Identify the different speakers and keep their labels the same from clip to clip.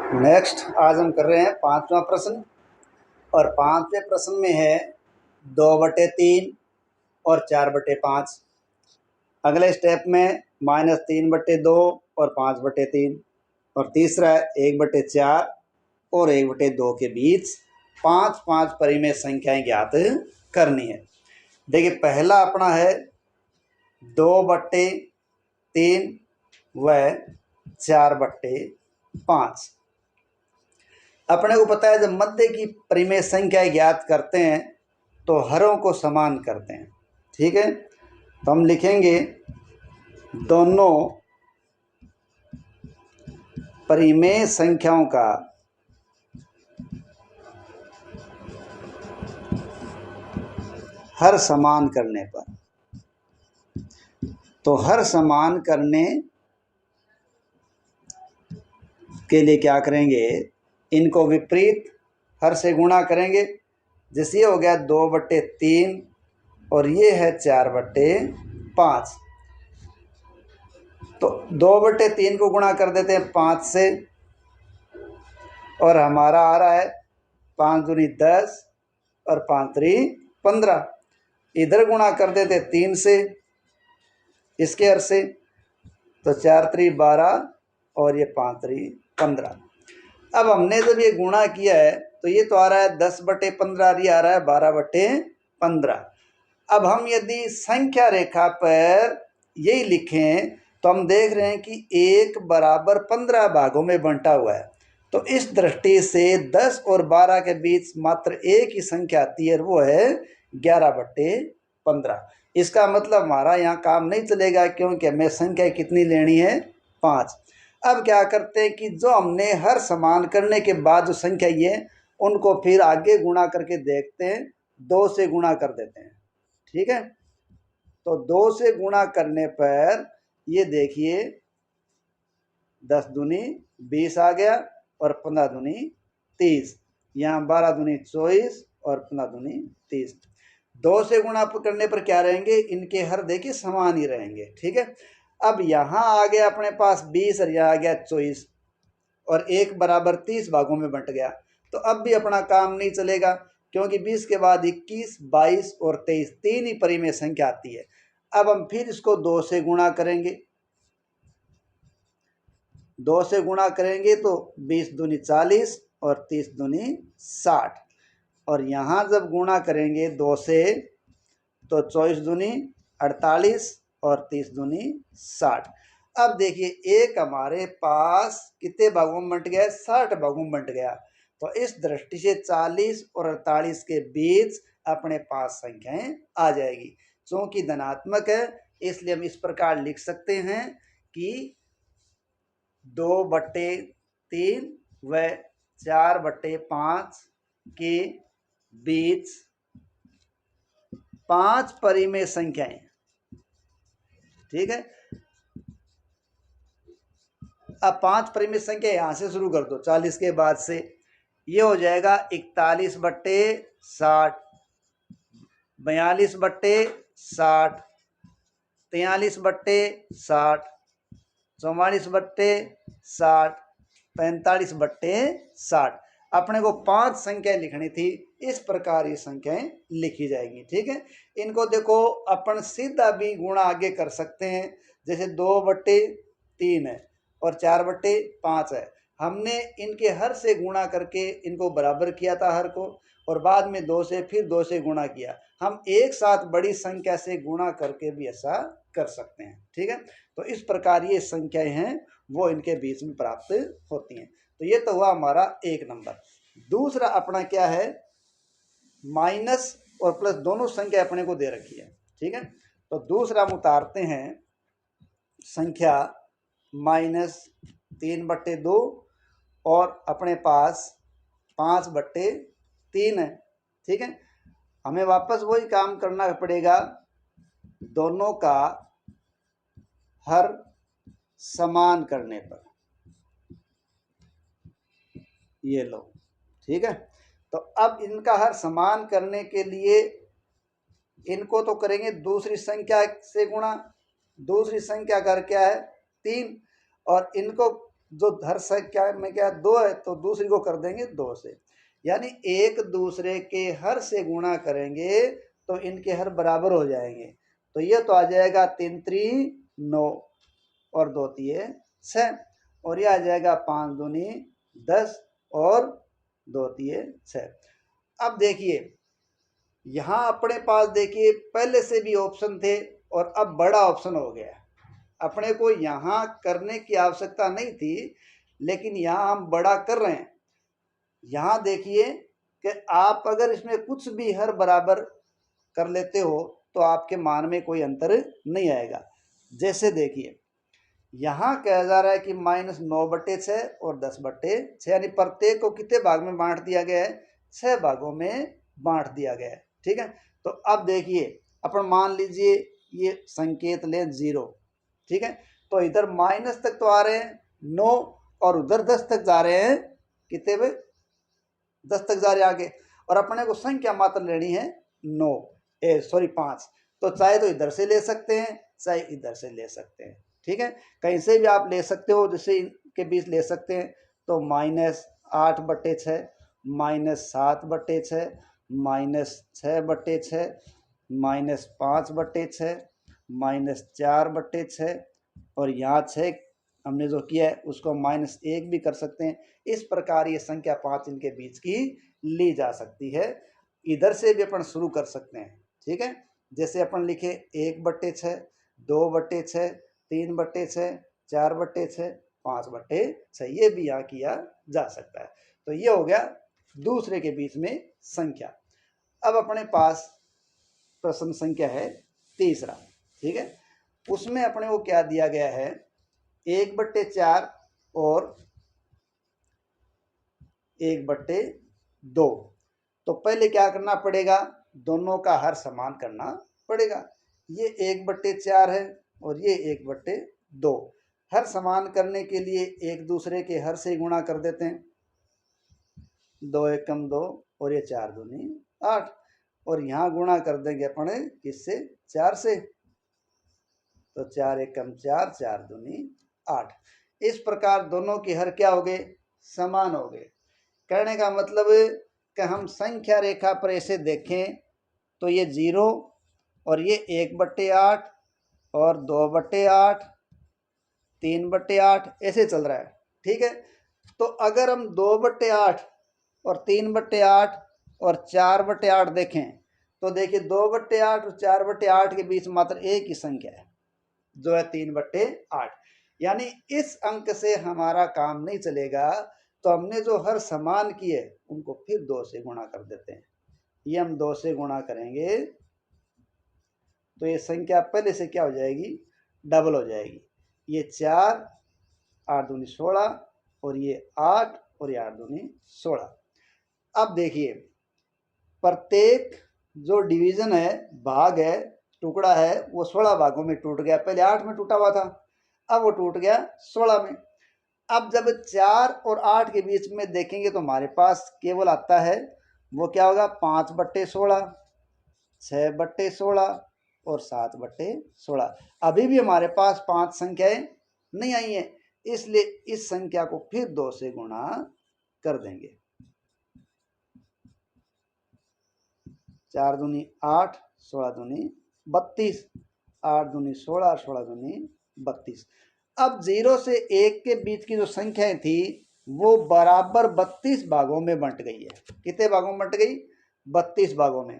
Speaker 1: Next आज हम कर रहे हैं 5वां प्रश्न। और 5वें प्रश्न में है 2/3 और 4/5। अगले स्टेप में -3/2 और 5/3। और तीसरा है 1/4 और 1/2 के बीच 5 परिमेय संख्याएं ज्ञात करनी है। देखिए पहला अपना है 2/3 व 4/5। अपने को पता है जब मध्य की परिमेय संख्या ज्ञात करते हैं तो हरों को समान करते हैं। ठीक है, तो हम लिखेंगे दोनों परिमेय संख्याओं का हर समान करने पर, तो हर समान करने के लिए क्या करेंगे, इनको विपरीत हर से गुणा करेंगे। जैसे ये हो गया 2/3 और ये है 4/5। तो 2/3 को गुणा कर देते हैं 5 से और हमारा आ रहा है 5 दूनी 10 और 5 3 15। इधर गुणा कर देते 3 से इसके हर से, तो 4 3 12 और ये 5 3 15। अब हमने जब ये गुणा किया है तो ये तो आ रहा है 10/15, ये आ रहा है 12/15। अब हम यदि संख्या रेखा पर यही लिखें तो हम देख रहे हैं कि 1 बराबर 15 भागों में बंटा हुआ है। तो इस दृष्टि से 10 और 12 के बीच मात्र एक ही संख्या आती है, वो है 11/15। इसका मतलब हमारा यहाँ काम नहीं चलेगा क्योंकि हमें संख्या कितनी लेनी है, 5। अब क्या करते हैं कि जो हमने हर समान करने के बाद जो संख्या ये उनको फिर आगे गुणा करके देखते हैं, 2 से गुणा कर देते हैं। ठीक है, तो 2 से गुणा करने पर ये देखिए 10 दूनी 20 आ गया और 15 दूनी 30। यहाँ 12 दूनी 24 और 15 दूनी 30। 2 से गुणा करने पर क्या रहेंगे, इनके हर देखिए समान ही रहेंगे। ठीक है, अब यहाँ आ गया अपने पास 20 और यहाँ आ गया 24 और 1 बराबर 30 भागों में बंट गया। तो अब भी अपना काम नहीं चलेगा क्योंकि 20 के बाद 21, 22 और 23 तीन ही परिमेय संख्या आती है। अब हम फिर इसको 2 से गुणा करेंगे। 2 से गुणा करेंगे तो 20 दूनी 40 और 30 दूनी 60। और यहाँ जब गुणा करेंगे 2 से तो 24 दूनी 48 और 30 दूनी 60। अब देखिए एक हमारे पास कितने भागों में बंट गया, 60 भागों में बंट गया। तो इस दृष्टि से 40 और 48 के बीच अपने पास संख्याएं आ जाएगी। चूंकि धनात्मक है इसलिए हम इस प्रकार लिख सकते हैं कि 2/3 व 4/5 के बीच 5 परिमेय संख्याएं। ठीक है, अब 5 परिमेय संख्या यहां से शुरू कर दो 40 के बाद से, ये हो जाएगा 41/60, 42/60, 43/60, 44/60, 45/60। अपने को 5 संख्याएं लिखनी थी, इस प्रकार ये संख्याएं लिखी जाएंगी। ठीक है, इनको देखो अपन सीधा भी गुणा आगे कर सकते हैं। जैसे 2/3 है और 4/5 है, हमने इनके हर से गुणा करके इनको बराबर किया था हर को, और बाद में 2 से फिर 2 से गुणा किया। हम एक साथ बड़ी संख्या से गुणा करके भी ऐसा कर सकते हैं। ठीक है, तो इस प्रकार ये संख्याएं हैं वो इनके बीच में प्राप्त होती हैं। तो ये तो हुआ हमारा 1 नंबर। दूसरा अपना क्या है, माइनस और प्लस दोनों संख्या अपने को दे रखी है। ठीक है, तो दूसरा हम उतारते हैं संख्या -3/2 और अपने पास 5/3 है। ठीक है, हमें वापस वही काम करना पड़ेगा, दोनों का हर समान करने पर। ये लो, ठीक है, तो अब इनका हर समान करने के लिए इनको तो करेंगे दूसरी संख्या से गुणा। दूसरी संख्या का क्या है 3, और इनको जो हर संख्या में क्या 2 है तो दूसरी को कर देंगे 2 से, यानी एक दूसरे के हर से गुणा करेंगे तो इनके हर बराबर हो जाएंगे। तो ये तो आ जाएगा 3 3 9 और 2 3 6, और ये आ जाएगा 5 दूनी 10 और 2 3 6। अब देखिए यहाँ अपने पास देखिए पहले से भी ऑप्शन थे और अब बड़ा ऑप्शन हो गया। अपने को यहाँ करने की आवश्यकता नहीं थी, लेकिन यहाँ हम बड़ा कर रहे हैं। यहाँ देखिए कि आप अगर इसमें कुछ भी हर बराबर कर लेते हो तो आपके मान में कोई अंतर नहीं आएगा। जैसे देखिए यहाँ कहा जा रहा है कि -9/6 और 10/6, यानी प्रत्येक को कितने भाग में बांट दिया गया है, 6 भागों में बांट दिया गया है। ठीक है, तो अब देखिए अपन मान लीजिए ये संकेत लें 0। ठीक है, तो इधर माइनस तक तो आ रहे हैं 9 और उधर 10 तक जा रहे हैं, कितने में 10 तक जा रहे हैं आगे, और अपने को संख्या मात्र लेनी है 5। तो चाहे तो इधर से ले सकते हैं चाहे इधर से ले सकते हैं। ठीक है, कहीं से भी आप ले सकते हो, जैसे इनके बीच ले सकते हैं। तो -8/6, -7/6, -6/6, -5/6, -4/6, और यहाँ 6 हमने जो किया है उसको -1 भी कर सकते हैं। इस प्रकार ये संख्या 5 इनके बीच की ली जा सकती है। इधर से भी अपन शुरू कर सकते हैं। ठीक है, जैसे अपन लिखे 1/6, 2/6, 3/6, 4/6, 5/6, ये भी यहाँ किया जा सकता है। तो ये हो गया दूसरे के बीच में संख्या। अब अपने पास प्रश्न संख्या है तीसरा। ठीक है, उसमें अपने को क्या दिया गया है, 1/4 और 1/2। तो पहले क्या करना पड़ेगा, दोनों का हर समान करना पड़ेगा। ये 1/4 है और ये 1/2। हर समान करने के लिए एक दूसरे के हर से गुणा कर देते हैं। 2 एकम 2 और ये 4 दूनी 8, और यहाँ गुणा कर देंगे अपने किससे, 4 से। तो 4 एकम 4, 4 दूनी 8। इस प्रकार दोनों के हर क्या हो गए, समान हो गए। कहने का मतलब कि हम संख्या रेखा पर ऐसे देखें तो ये 0 और ये 1/8 और 2/8, 3/8 ऐसे चल रहा है। ठीक है, तो अगर हम 2/8 और 3/8 और 4/8 देखें तो देखिए 2/8 और 4/8 के बीच मात्र एक ही संख्या है जो है 3/8। यानी इस अंक से हमारा काम नहीं चलेगा, तो हमने जो हर समान किए उनको फिर 2 से गुणा कर देते हैं। ये हम 2 से गुणा करेंगे तो ये संख्या पहले से क्या हो जाएगी, डबल हो जाएगी। ये 4, 8 दूनी 16, और ये 8 और ये 8 दूनी 16। अब देखिए प्रत्येक जो डिवीजन है, भाग है, टुकड़ा है, वो 16 भागों में टूट गया। पहले 8 में टूटा हुआ था, अब वो टूट गया 16 में। अब जब 4 और 8 के बीच में देखेंगे तो हमारे पास केवल आता है वो क्या होगा, 5/16, 6/16 और 7/16। अभी भी हमारे पास 5 संख्याएं नहीं आई हैं, इसलिए इस संख्या को फिर 2 से गुणा कर देंगे। 4 दूनी 8, 16 दूनी 32, 8 दूनी 16, 16 दूनी 32। अब 0 से 1 के बीच की जो संख्याएं थी वो बराबर 32 भागों में बंट गई है। कितने भागों में बंट गई, 32 भागों में।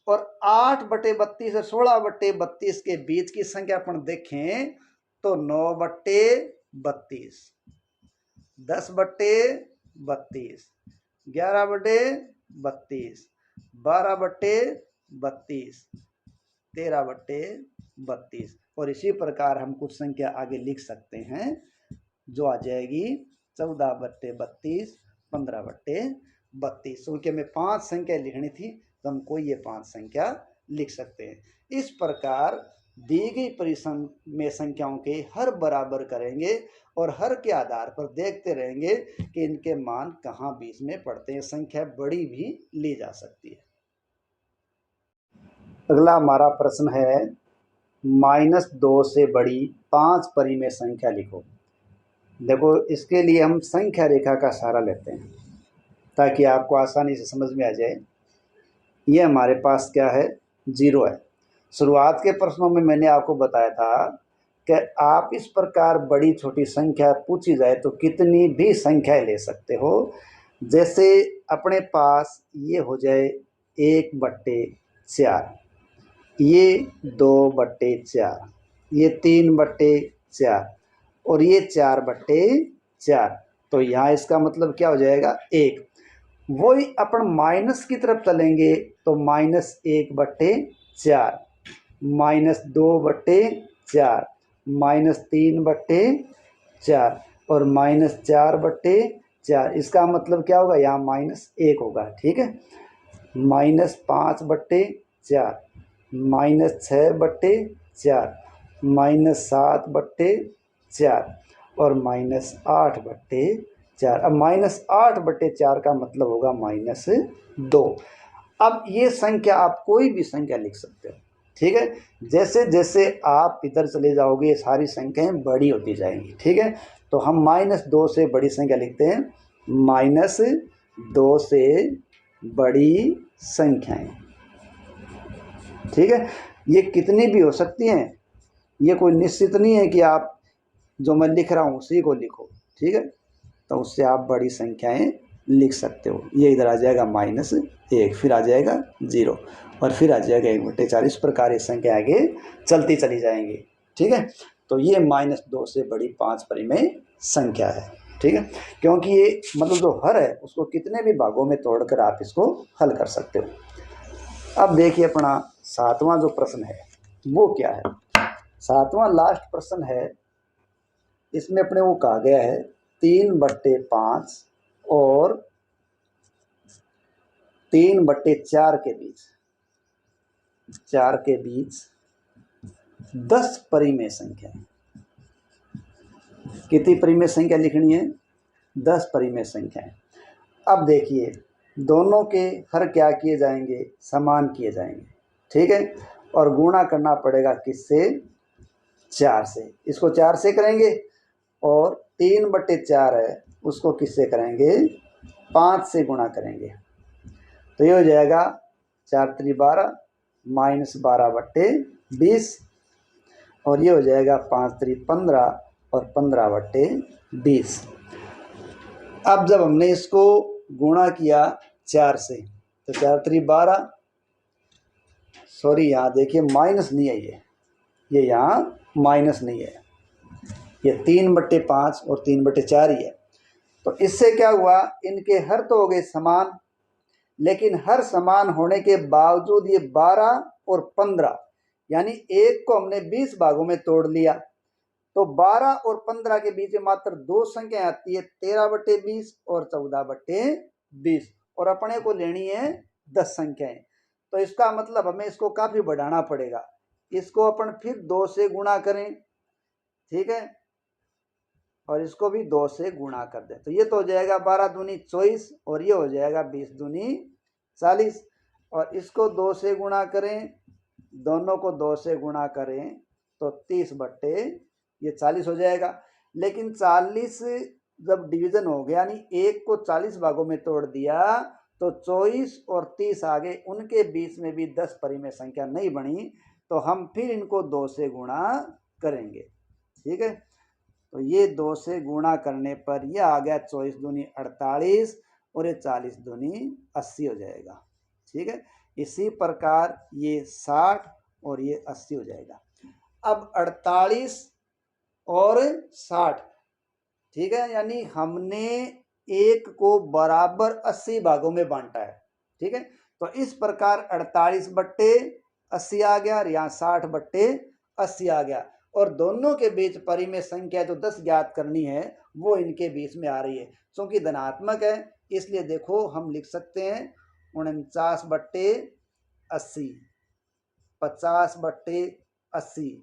Speaker 1: और 8/32 और 16/32 के बीच की संख्या अपन देखें तो 9/32, 10/32, 11/32, 12/32, 13/32, और इसी प्रकार हम कुछ संख्या आगे लिख सकते हैं जो आ जाएगी 14/32, 15/32। क्योंकि हमें 5 संख्या लिखनी थी तो हम कोई ये 5 संख्या लिख सकते हैं। इस प्रकार दी गई परिसम में संख्याओं के हर बराबर करेंगे और हर के आधार पर देखते रहेंगे कि इनके मान कहाँ बीच में पड़ते हैं। संख्या बड़ी भी ली जा सकती है। अगला हमारा प्रश्न है -2 से बड़ी 5 परिमेय संख्या लिखो। देखो, इसके लिए हम संख्या रेखा का सहारा लेते हैं ताकि आपको आसानी से समझ में आ जाए। ये हमारे पास क्या है, 0 है। शुरुआत के प्रश्नों में मैंने आपको बताया था कि आप इस प्रकार बड़ी छोटी संख्या पूछी जाए तो कितनी भी संख्या ले सकते हो। जैसे अपने पास ये हो जाए 1/4, ये 2/4, ये 3/4 और ये 4/4। तो यहाँ इसका मतलब क्या हो जाएगा, 1। वही अपन माइनस की तरफ चलेंगे तो -1/4, -2/4, -3/4 और -4/4। इसका मतलब क्या होगा, यहाँ -1 होगा। ठीक है, -5/4, -6/4, -7/4 और -8/4। अब -8/4 का मतलब होगा -2। अब ये संख्या आप कोई भी संख्या लिख सकते हो। ठीक है, जैसे जैसे आप इधर चले जाओगे ये सारी संख्याएं बड़ी होती जाएंगी। ठीक है, तो हम -2 से बड़ी संख्या लिखते हैं, -2 से बड़ी संख्याएं। ठीक है, ये कितनी भी हो सकती हैं, ये कोई निश्चित नहीं है कि आप जो मैं लिख रहा हूँ उसी को लिखो। ठीक है, तो उससे आप बड़ी संख्याएं लिख सकते हो। ये इधर आ जाएगा -1, फिर आ जाएगा 0 और फिर आ जाएगा 1/4। इस प्रकार ये संख्या आगे चलती चली जाएंगी। ठीक है, तो ये -2 से बड़ी 5 परिमेय संख्या है। ठीक है, क्योंकि ये मतलब जो हर है उसको कितने भी भागों में तोड़कर आप इसको हल कर सकते हो। अब देखिए अपना 7वां जो प्रश्न है वो क्या है। 7वां लास्ट प्रश्न है। इसमें अपने वो कहा गया है 3/5 और 3/4 के बीच, 4 के बीच 10 परिमेय संख्या। कितनी परिमेय संख्या लिखनी है, 10 परिमेय संख्या। अब देखिए दोनों के हर क्या किए जाएंगे, समान किए जाएंगे। ठीक है, और गुणा करना पड़ेगा किससे, 4 से। इसको 4 से करेंगे और 3/4 है उसको किससे करेंगे, 5 से गुणा करेंगे। तो ये हो जाएगा 4 × 12 -12/20 और ये हो जाएगा 5 × 15 और 15/20। अब जब हमने इसको गुणा किया 4 से तो 4 × 12, सॉरी यहाँ देखिए माइनस नहीं है, ये यहाँ माइनस नहीं है, ये 3/5 और 3/4 ही है। तो इससे क्या हुआ, इनके हर तो हो गए समान, लेकिन हर समान होने के बावजूद ये 12 और 15 यानी एक को हमने 20 भागों में तोड़ लिया। तो 12 और 15 के बीच में मात्र 2 संख्या आती है, 13/20 और 14/20, और अपने को लेनी है 10 संख्याएं। तो इसका मतलब हमें इसको काफी बढ़ाना पड़ेगा। इसको अपन फिर 2 से गुणा करें। ठीक है, और इसको भी 2 से गुणा कर दें तो ये तो हो जाएगा 12 दूनी 24 और ये हो जाएगा 20 दूनी 40। और इसको 2 से गुणा करें, दोनों को 2 से गुणा करें तो 30/40 हो जाएगा। लेकिन 40 जब डिवीजन हो गया यानी एक को 40 भागों में तोड़ दिया तो 24 और 30 आ गए, उनके बीच में भी 10 परिमेय संख्या नहीं बनी, तो हम फिर इनको 2 से गुणा करेंगे। ठीक है, तो ये 2 से गुणा करने पर ये आ गया 24 दूनी 48 और ये 40 दूनी 80 हो जाएगा। ठीक है, इसी प्रकार ये 60 और ये 80 हो जाएगा। अब 48 और 60, ठीक है, यानी हमने एक को बराबर 80 भागों में बांटा है। ठीक है, तो इस प्रकार 48/80 आ गया और यहाँ 60/80 आ गया, और दोनों के बीच परिमेय संख्या जो 10 ज्ञात करनी है वो इनके बीच में आ रही है। क्योंकि धनात्मक है इसलिए देखो हम लिख सकते हैं 49/80, 50/80,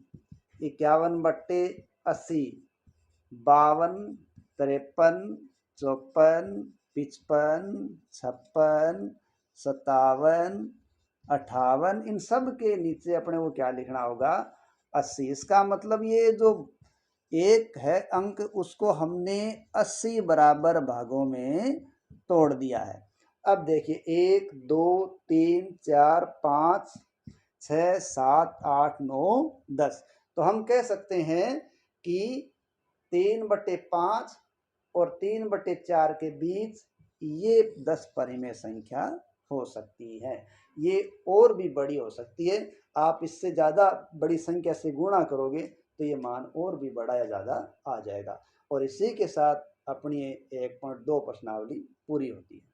Speaker 1: 51/80, 52, 53, 54, 55, 56, 57, 58, इन सब के नीचे अपने को क्या लिखना होगा, 80। इसका मतलब ये जो एक है अंक, उसको हमने 80 बराबर भागों में तोड़ दिया है। अब देखिए 1 2 3 4 5 6 7 8 9 10, तो हम कह सकते हैं कि 3/5 और 3/4 के बीच ये 10 परिमेय संख्या हो सकती है। ये और भी बड़ी हो सकती है, आप इससे ज़्यादा बड़ी संख्या से गुणा करोगे तो ये मान और भी बड़ा या ज़्यादा आ जाएगा। और इसी के साथ अपनी 1.2 प्रश्नावली पूरी होती है।